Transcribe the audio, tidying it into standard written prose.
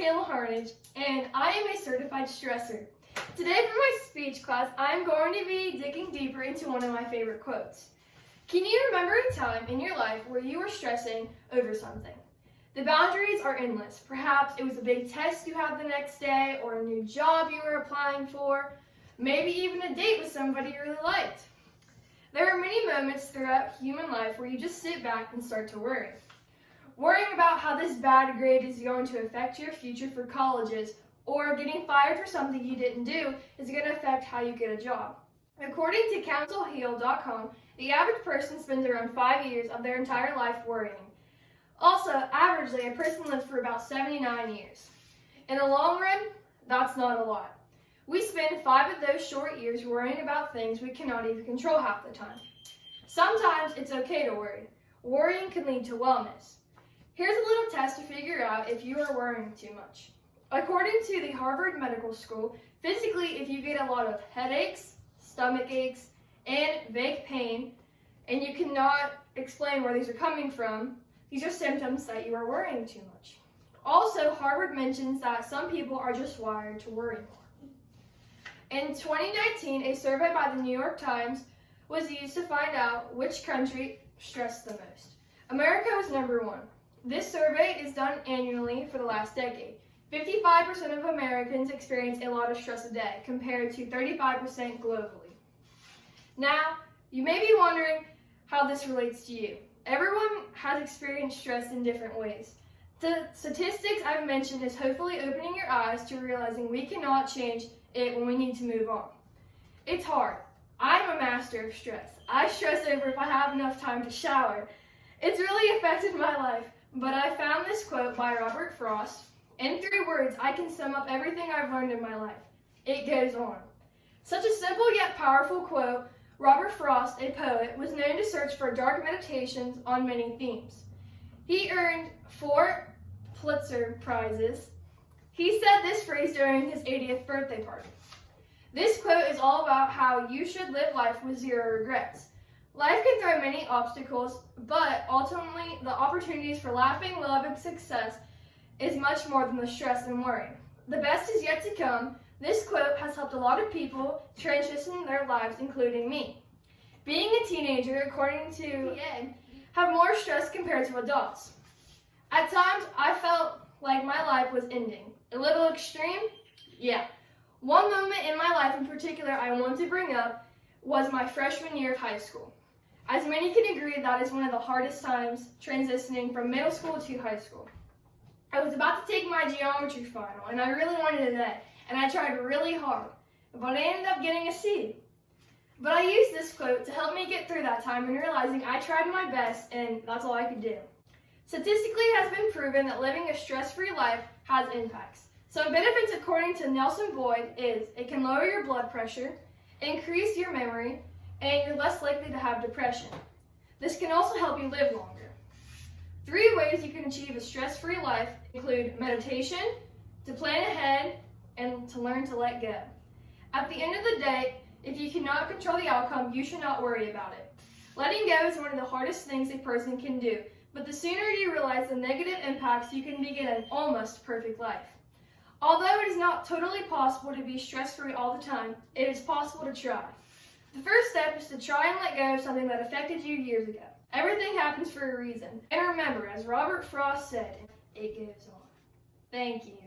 Kayla Harnage, and I am a certified stressor. Today for my speech class, I'm going to be digging deeper into one of my favorite quotes. Can you remember a time in your life where you were stressing over something? The boundaries are endless. Perhaps it was a big test you had the next day, or a new job you were applying for, maybe even a date with somebody you really liked. There are many moments throughout human life where you just sit back and start to worry. Worrying about how this bad grade is going to affect your future for colleges, or getting fired for something you didn't do is going to affect how you get a job. According to CounselHeal.com, the average person spends around 5 years of their entire life worrying. Also, averagely, a person lives for about 79 years. In the long run, that's not a lot. We spend 5 of those short years worrying about things we cannot even control half the time. Sometimes it's okay to worry. Worrying can lead to wellness. Here's a little test to figure out if you are worrying too much. According to the Harvard Medical School, physically, if you get a lot of headaches, stomach aches, and vague pain, and you cannot explain where these are coming from, these are symptoms that you are worrying too much. Also, Harvard mentions that some people are just wired to worry more. In 2019, a survey by the New York Times was used to find out which country stressed the most. America was number 1. This survey is done annually for the last decade. 55% of Americans experience a lot of stress a day, compared to 35% globally. Now, you may be wondering how this relates to you. Everyone has experienced stress in different ways. The statistics I've mentioned is hopefully opening your eyes to realizing we cannot change it when we need to move on. It's hard. I'm a master of stress. I stress over if I have enough time to shower. It's really affected my life, but I found this quote by Robert Frost. In 3 words, I can sum up everything I've learned in my life. It goes on. Such a simple yet powerful quote. Robert Frost, a poet, was known to search for dark meditations on many themes. He earned 4 Pulitzer Prizes. He said this phrase during his 80th birthday party. This quote is all about how you should live life with 0 regrets. Life can throw many obstacles, but ultimately the opportunities for laughing, love, and success is much more than the stress and worry. The best is yet to come. This quote has helped a lot of people transition their lives, including me. Being a teenager, according to PA, have more stress compared to adults. At times, I felt like my life was ending. A little extreme? Yeah. One moment in my life in particular I want to bring up was my freshman year of high school. As many can agree, that is one of the hardest times transitioning from middle school to high school. I was about to take my geometry final, and I really wanted an A, and I tried really hard, but I ended up getting a C. But I used this quote to help me get through that time and realizing I tried my best, and that's all I could do. Statistically, it has been proven that living a stress-free life has impacts. Some benefits, according to Nelson Boyd, is it can lower your blood pressure, increase your memory, and you're less likely to have depression. This can also help you live longer. 3 ways you can achieve a stress-free life include meditation, to plan ahead, and to learn to let go. At the end of the day, if you cannot control the outcome, you should not worry about it. Letting go is one of the hardest things a person can do, but the sooner you realize the negative impacts, you can begin an almost perfect life. Although it is not totally possible to be stress-free all the time, it is possible to try. The first step is to try and let go of something that affected you years ago. Everything happens for a reason. And remember, as Robert Frost said, it goes on. Thank you.